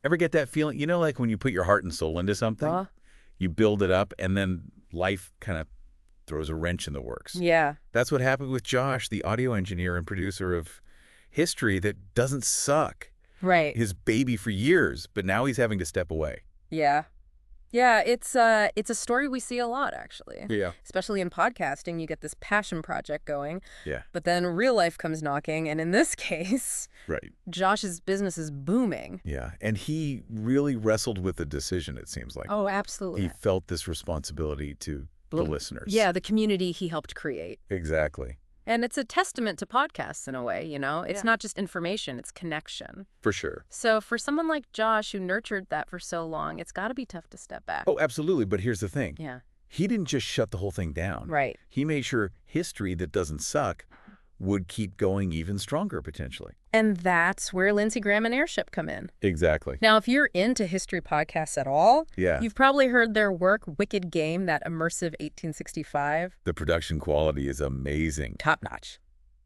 Ever get that feeling? You know, like when you put your heart and soul into something, you build it up, and then life kind of throws a wrench in the works. Yeah. That's what happened with Josh, the audio engineer and producer of History that doesn't suck. Right. His baby for years, but now he's having to step away. Yeah. Yeah, it's a story we see a lot, actually. Yeah. Especially in podcasting, you get this passion project going, Yeah. but then real life comes knocking, and in this case, Right. Josh's business is booming. Yeah. And he really wrestled with the decision, it seems like. Oh, absolutely. He felt this responsibility to the listeners. Yeah, the community he helped create. Exactly. And it's a testament to podcasts in a way, you know? It's not just information, it's connection. For sure. So for someone like Josh who nurtured that for so long, it's got to be tough to step back. Oh, absolutely. But here's the thing. Yeah. He didn't just shut the whole thing down. Right. He made sure History that doesn't suck would keep going even stronger, potentially. And that's where Lindsey Graham and Airship come in. Exactly. Now, if you're into history podcasts at all, Yeah. you've probably heard their work, Wicked Game, that immersive 1865. The production quality is amazing. Top notch.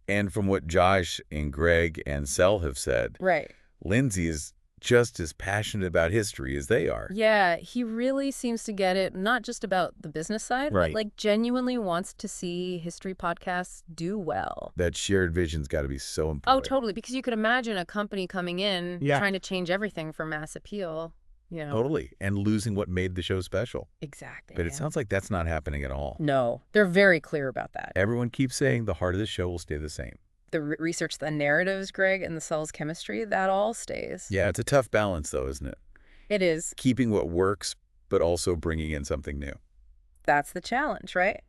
And from what Josh and Greg and Sel have said, Right. Lindsey is just as passionate about history as they are. Yeah, he really seems to get it, not just about the business side, Right. but like genuinely wants to see history podcasts do well. That shared vision's got to be so Oh, important. totally. Because you could imagine a company coming in Yeah. trying to change everything for mass appeal. You know. Totally. And losing what made the show special. Exactly. But it sounds like that's not happening at all. No, they're very clear about that. Everyone keeps saying the heart of the show will stay the same. The research, the narratives, Greg, and the cell's chemistry, that all stays. Yeah, it's a tough balance, though, isn't it? It is. Keeping what works, but also bringing in something new. That's the challenge, right?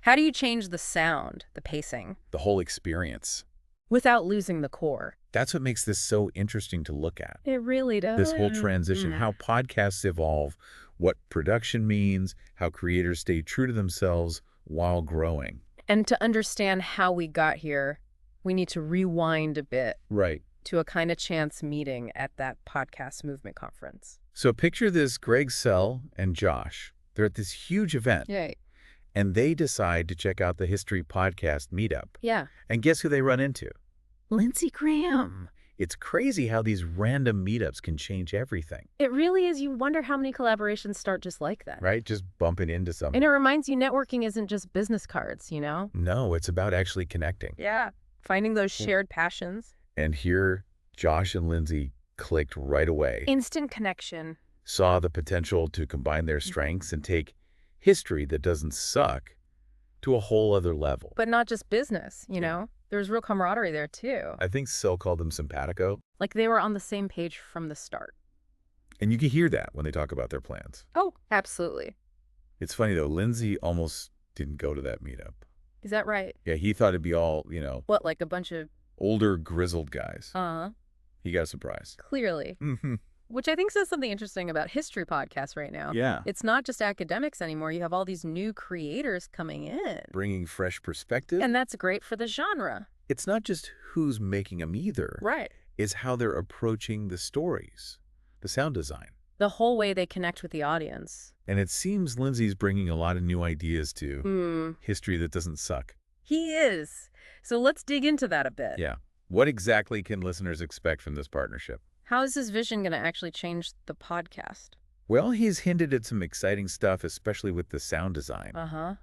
How do you change the sound, the pacing, The whole experience. without losing the core? That's what makes this so interesting to look at. It really does. This whole transition, how podcasts evolve, what production means, how creators stay true to themselves while growing. And to understand how we got here, we need to rewind a bit Right. to a kind of chance meeting at that podcast movement conference. So picture this: Greg Sell and Josh. They're at this huge event, Yay. and they decide to check out the History Podcast meetup. Yeah. And guess who they run into? Lindsey Graham. It's crazy how these random meetups can change everything, It really is. You wonder how many collaborations start just like that. right? Just bumping into something. And it reminds you networking isn't just business cards, you know? No, it's about actually connecting. Yeah. Finding those shared passions. And here, Josh and Lindsey clicked right away, Instant connection. saw the potential to combine their strengths and take history that doesn't suck to a whole other level. But not just business, you know? There's real camaraderie there, too. I think Sel called them simpatico, Like they were on the same page from the start. and you can hear that when they talk about their plans. Oh, absolutely. It's funny, though, Lindsey almost didn't go to that meetup. Is that right? Yeah, he thought it'd be all, What, like a bunch of, older, grizzled guys. He got surprised. clearly. Mm-hmm. Which I think says something interesting about history podcasts right now. Yeah. It's not just academics anymore. You have all these new creators coming in. Bringing fresh perspective. And that's great for the genre. It's not just who's making them either. Right. It's how they're approaching the stories, the sound design. The whole way they connect with the audience. And it seems Lindsey's bringing a lot of new ideas to Hmm. history that doesn't suck. He is. So let's dig into that a bit. Yeah. What exactly can listeners expect from this partnership? How is this vision going to actually change the podcast? Well, he's hinted at some exciting stuff, especially with the sound design. Uh-huh.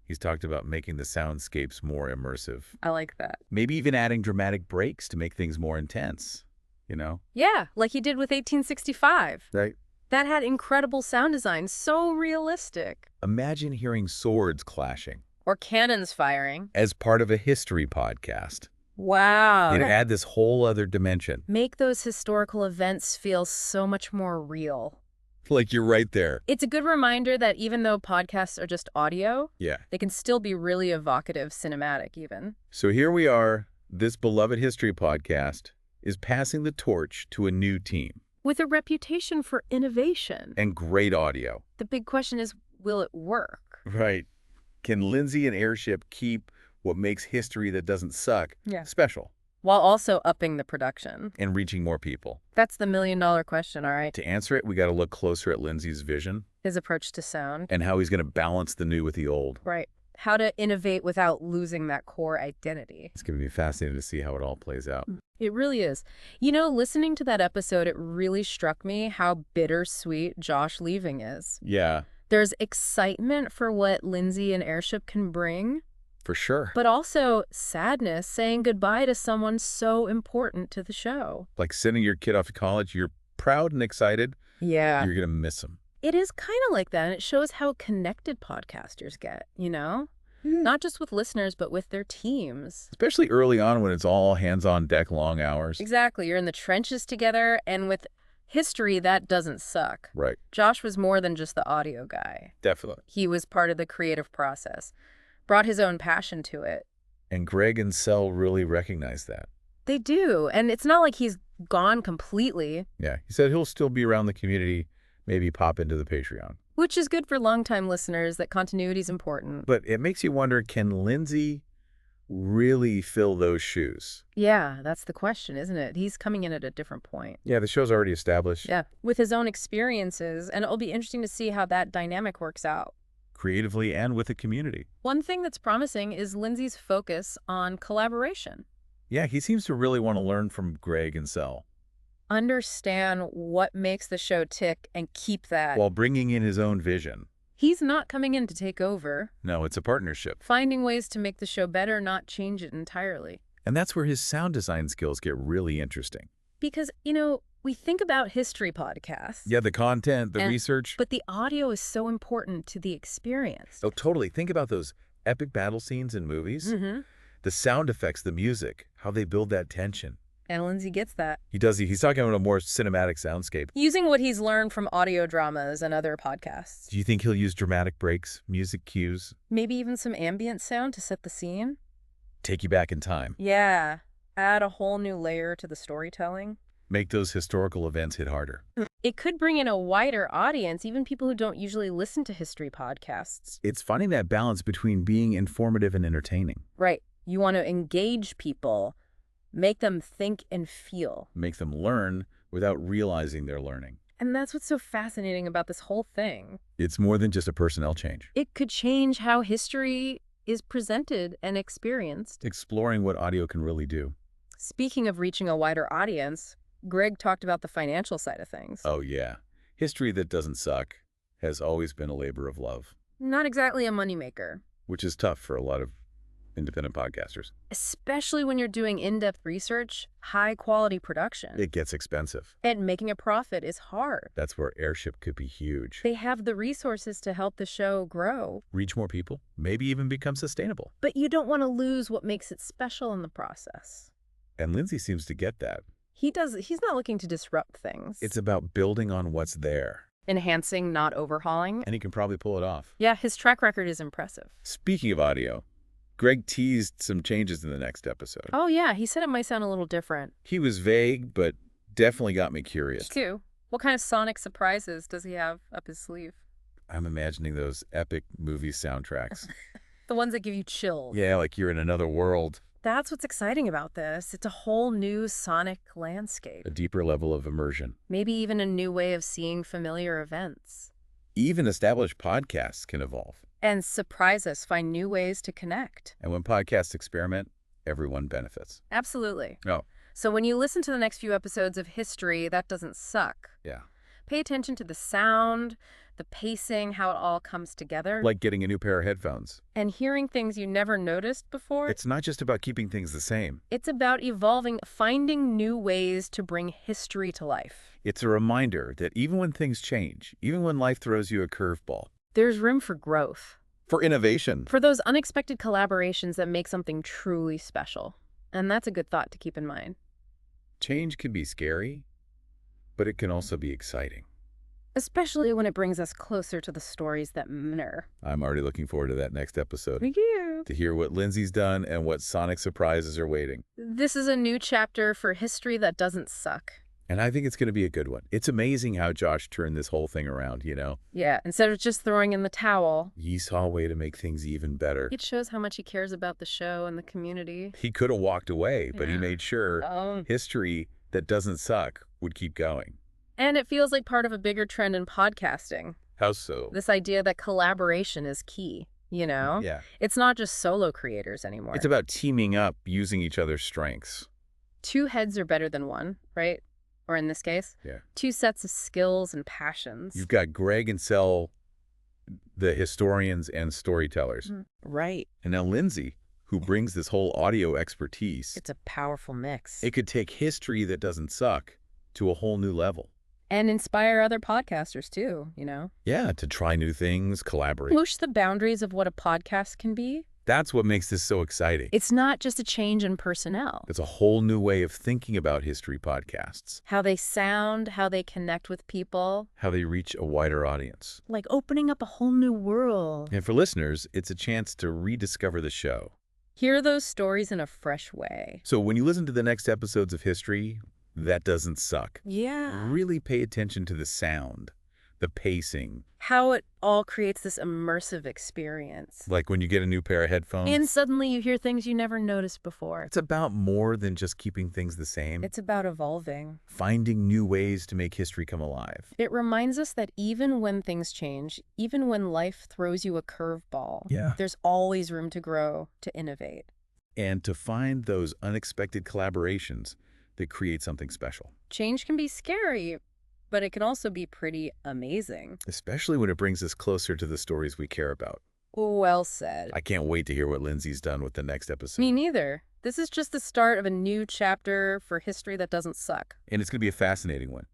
He's talked about making the soundscapes more immersive. I like that. Maybe even adding dramatic breaks to make things more intense, Yeah, like he did with 1865. Right. That had incredible sound design, so realistic. Imagine hearing swords clashing Or cannons firing. as part of a history podcast. Wow. It'd add this whole other dimension. Make those historical events feel so much more real. Like you're right there. It's a good reminder that even though podcasts are just audio, Yeah. they can still be really evocative, cinematic even. So here we are. This beloved history podcast is passing the torch to a new team With a reputation for innovation. and great audio. The big question is, will it work? Right. Can Lindsey and Airship keep what makes history that doesn't suck special While also upping the production. and reaching more people? That's the million-dollar question, all right? To answer it, we got to look closer at Lindsey's vision His approach to sound. and how he's going to balance the new with the old. Right. how to innovate without losing that core identity. It's going to be fascinating to see how it all plays out. It really is. You know, listening to that episode, it really struck me how bittersweet Josh leaving is. Yeah, There's excitement for what Lindsay and Airship can bring, for sure. but also sadness saying goodbye to someone so important to the show. Like sending your kid off to college, you're proud and excited. Yeah. You're going to miss them. It is kind of like that, and it shows how connected podcasters get, you know? Not just with listeners, but with their teams. Especially early on when it's all hands on deck, long hours. Exactly. You're in the trenches together, and with history, that doesn't suck. Right. Josh was more than just the audio guy. Definitely. He was part of the creative process, brought his own passion to it. And Greg and Sel really recognize that. They do, and it's not like he's gone completely. Yeah. He said he'll still be around the community, maybe pop into the Patreon. Which is good for longtime listeners, that continuity is important. But it makes you wonder, can Lindsay really fill those shoes? Yeah, that's the question, isn't it? He's coming in at a different point. Yeah, the show's already established. Yeah, with his own experiences, and it'll be interesting to see how that dynamic works out. Creatively and with the community. One thing that's promising is Lindsay's focus on collaboration. Yeah, he seems to really want to learn from Greg and Sel Understand what makes the show tick and keep that. while bringing in his own vision. He's not coming in to take over. No, it's a partnership. Finding ways to make the show better, not change it entirely. And that's where his sound design skills get really interesting. Because, you know, we think about history podcasts. Yeah, the content, the research. But the audio is so important to the experience. Oh, totally. Think about those epic battle scenes in movies. Mm-hmm. The sound effects, the music, how they build that tension. And Lindsay gets that. He does. He's talking about a more cinematic soundscape. Using what he's learned from audio dramas and other podcasts. Do you think he'll use dramatic breaks, music cues, Maybe even some ambient sound to set the scene? take you back in time, Yeah. Add a whole new layer to the storytelling. make those historical events hit harder? It could bring in a wider audience, even people who don't usually listen to history podcasts. It's finding that balance between being informative and entertaining. Right. You want to engage people, make them think and feel. Make them learn without realizing they're learning. And that's what's so fascinating about this whole thing. It's more than just a personnel change. It could change how history is presented and experienced. Exploring what audio can really do. Speaking of reaching a wider audience, Greg talked about the financial side of things. Oh, yeah. History that doesn't suck has always been a labor of love, Not exactly a moneymaker, which is tough for a lot of independent podcasters. especially when you're doing in-depth research, high-quality production. It gets expensive. And making a profit is hard. That's where Airship could be huge. They have the resources to help the show grow, Reach more people, maybe even become sustainable. but you don't want to lose what makes it special in the process. And Lindsay seems to get that. He's not looking to disrupt things. It's about building on what's there. enhancing, not overhauling. And he can probably pull it off. Yeah, his track record is impressive. Speaking of audio, Greg teased some changes in the next episode. Oh, yeah, he said it might sound a little different. He was vague, but definitely got me curious. Too. What kind of sonic surprises does he have up his sleeve? I'm imagining those epic movie soundtracks. The ones that give you chills. Yeah, like you're in another world. That's what's exciting about this. It's a whole new sonic landscape. A deeper level of immersion. Maybe even a new way of seeing familiar events. Even established podcasts can evolve. And surprise us, find new ways to connect. And when podcasts experiment, everyone benefits. Absolutely. Oh, So when you listen to the next few episodes of History, that doesn't suck. yeah. Pay attention to the sound, the pacing, how it all comes together. Like getting a new pair of headphones. And hearing things you never noticed before. It's not just about keeping things the same. It's about evolving, finding new ways to bring history to life. It's a reminder that even when things change, even when life throws you a curveball, There's room for growth. for innovation, For those unexpected collaborations that make something truly special. And that's a good thought to keep in mind. change can be scary, but it can also be exciting. Especially when it brings us closer to the stories that matter. I'm already looking forward to that next episode. Thank you. To hear what Lindsay's done and what sonic surprises are waiting. This is a new chapter for history that doesn't suck. And I think it's going to be a good one. It's amazing how Josh turned this whole thing around, you know? Yeah, instead of just throwing in the towel, He saw a way to make things even better. it shows how much he cares about the show and the community. He could have walked away, but he Yeah. made sure history that doesn't suck would keep going. And it feels like part of a bigger trend in podcasting. How so? This idea that collaboration is key. you know? Yeah. It's not just solo creators anymore. It's about teaming up, using each other's strengths. Two heads are better than one, right? Or in this case, Yeah. two sets of skills and passions. You've got Greg and Sel, the historians and storytellers. Right. And now Lindsay, who brings this whole audio expertise. It's a powerful mix. It could take history that doesn't suck to a whole new level. And inspire other podcasters too, you know? Yeah, to try new things, collaborate. Push the boundaries of what a podcast can be. That's what makes this so exciting. It's not just a change in personnel. It's a whole new way of thinking about history podcasts, How they sound, how they connect with people. how they reach a wider audience. Like opening up a whole new world. And for listeners, it's a chance to rediscover the show. Hear those stories in a fresh way. So when you listen to the next episodes of History That Doesn't Suck, Yeah. really pay attention to the sound, the pacing, How it all creates this immersive experience. like when you get a new pair of headphones. And suddenly you hear things you never noticed before. It's about more than just keeping things the same, It's about evolving. finding new ways to make history come alive. It reminds us that even when things change, even when life throws you a curveball, Yeah. there's always room to grow, to innovate. And to find those unexpected collaborations that create something special, Change can be scary, but it can also be pretty amazing. especially when it brings us closer to the stories we care about. Well said. I can't wait to hear what Lindsay's done with the next episode. Me neither. This is just the start of a new chapter for History That Doesn't Suck. And it's going to be a fascinating one.